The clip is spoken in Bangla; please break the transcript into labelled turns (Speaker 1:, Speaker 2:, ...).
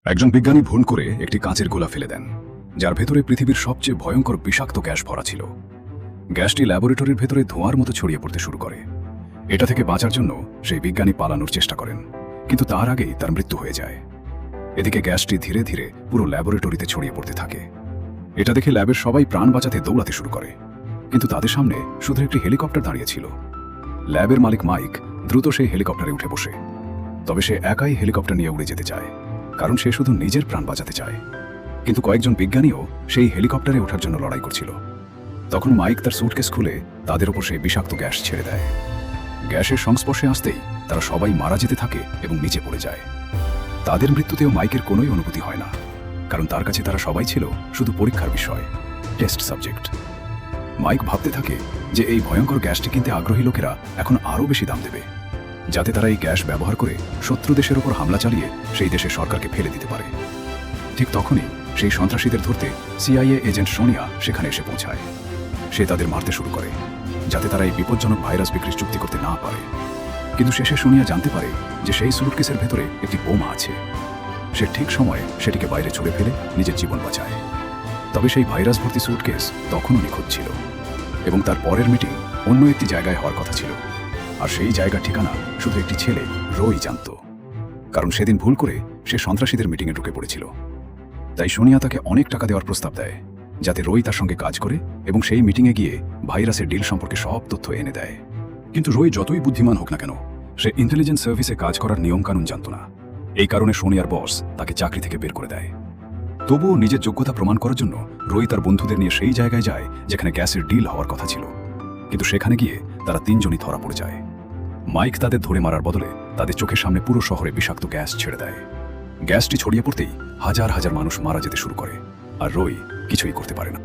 Speaker 1: একজন বিজ্ঞানী ভুল করে একটি কাঁচের গোলা ফেলে দেন, যার ভেতরে পৃথিবীর সবচেয়ে ভয়ঙ্কর বিষাক্ত গ্যাস ভরা ছিল। গ্যাসটি ল্যাবরেটরির ভেতরে ধোঁয়ার মতো ছড়িয়ে পড়তে শুরু করে। এটা থেকে বাঁচার জন্য সেই বিজ্ঞানী পালানোর চেষ্টা করেন, কিন্তু তার আগেই তার মৃত্যু হয়ে যায়। এদিকে গ্যাসটি ধীরে ধীরে পুরো ল্যাবরেটরিতে ছড়িয়ে পড়তে থাকে। এটা দেখে ল্যাবের সবাই প্রাণ বাঁচাতে দৌড়াতে শুরু করে, কিন্তু তাদের সামনে শুধু একটি হেলিকপ্টার দাঁড়িয়ে ছিল। ল্যাবের মালিক মাইক দ্রুত সেই হেলিকপ্টারে উঠে বসে। তবে সে একাই হেলিকপ্টার নিয়ে উড়ে যেতে চায়, কারণ সে শুধু নিজের প্রাণ বাঁচাতে চায়। কিন্তু কয়েকজন বিজ্ঞানীও সেই হেলিকপ্টারে ওঠার জন্য লড়াই করছিল। তখন মাইক তার সুটকেস খুলে তাদের উপর সেই বিষাক্ত গ্যাস ছেড়ে দেয়। গ্যাসের সংস্পর্শে আসতেই তারা সবাই মারা যেতে থাকে এবং নিচে পড়ে যায়। তাদের মৃত্যুতেও মাইকের কোনোই অনুভূতি হয় না, কারণ তার কাছে তারা সবাই ছিল শুধু পরীক্ষার বিষয়, টেস্ট সাবজেক্ট। মাইক ভাবতে থাকে যে এই ভয়ঙ্কর গ্যাসটি কিনতে আগ্রহী লোকেরা এখন আরও বেশি দাম দেবে, যাতে তারা এই গ্যাস ব্যবহার করে শত্রু দেশের উপর হামলা চালিয়ে সেই দেশের সরকারকে ফেলে দিতে পারে। ঠিক তখনই সেই সন্ত্রাসীদের ধরতে সিআইএ এজেন্ট সোনিয়া সেখানে এসে পৌঁছায়। সে তাদের মারতে শুরু করে, যাতে তারা এই বিপজ্জনক ভাইরাস বিক্রির চুক্তি করতে না পারে। কিন্তু শেষে সোনিয়া জানতে পারে যে সেই সুটকেসের ভেতরে একটি বোমা আছে। সে ঠিক সময়ে সেটিকে বাইরে ছুড়ে ফেলে নিজের জীবন বাঁচায়। তবে সেই ভাইরাস ভর্তি সুটকেস তখনও নিখোঁজ ছিল, এবং তার পরের মিটিং অন্য একটি জায়গায় হওয়ার কথা ছিল। আর সেই জায়গার ঠিকানা শুধু একটি ছেলে রোই জানত, কারণ সেদিন ভুল করে সে সন্ত্রাসীদের মিটিংয়ে ঢুকে পড়েছিল। তাই সোনিয়া তাকে অনেক টাকা দেওয়ার প্রস্তাব দেয়, যাতে রোই তার সঙ্গে কাজ করে এবং সেই মিটিংয়ে গিয়ে ভাইরাসের ডিল সম্পর্কে সব তথ্য এনে দেয়। কিন্তু রোই যতই বুদ্ধিমান হোক না কেন, সে ইন্টেলিজেন্স সার্ভিসে কাজ করার নিয়মকানুন জানত না। এই কারণে সোনিয়ার বস তাকে চাকরি থেকে বের করে দেয়। তবুও নিজের যোগ্যতা প্রমাণ করার জন্য রোই তার বন্ধুদের নিয়ে সেই জায়গায় যায় যেখানে গ্যাসের ডিল হওয়ার কথা ছিল। কিন্তু সেখানে গিয়ে তারা তিনজনই ধরা পড়ে যায়। মাইক তাদের ধরে মারার বদলে তাদের চোখের সামনে পুরো শহরে বিষাক্ত গ্যাস ছেড়ে দেয়। গ্যাসটি ছড়িয়ে পড়তেই হাজার হাজার মানুষ মারা যেতে শুরু করে, আর রোই কিছুই করতে পারে না।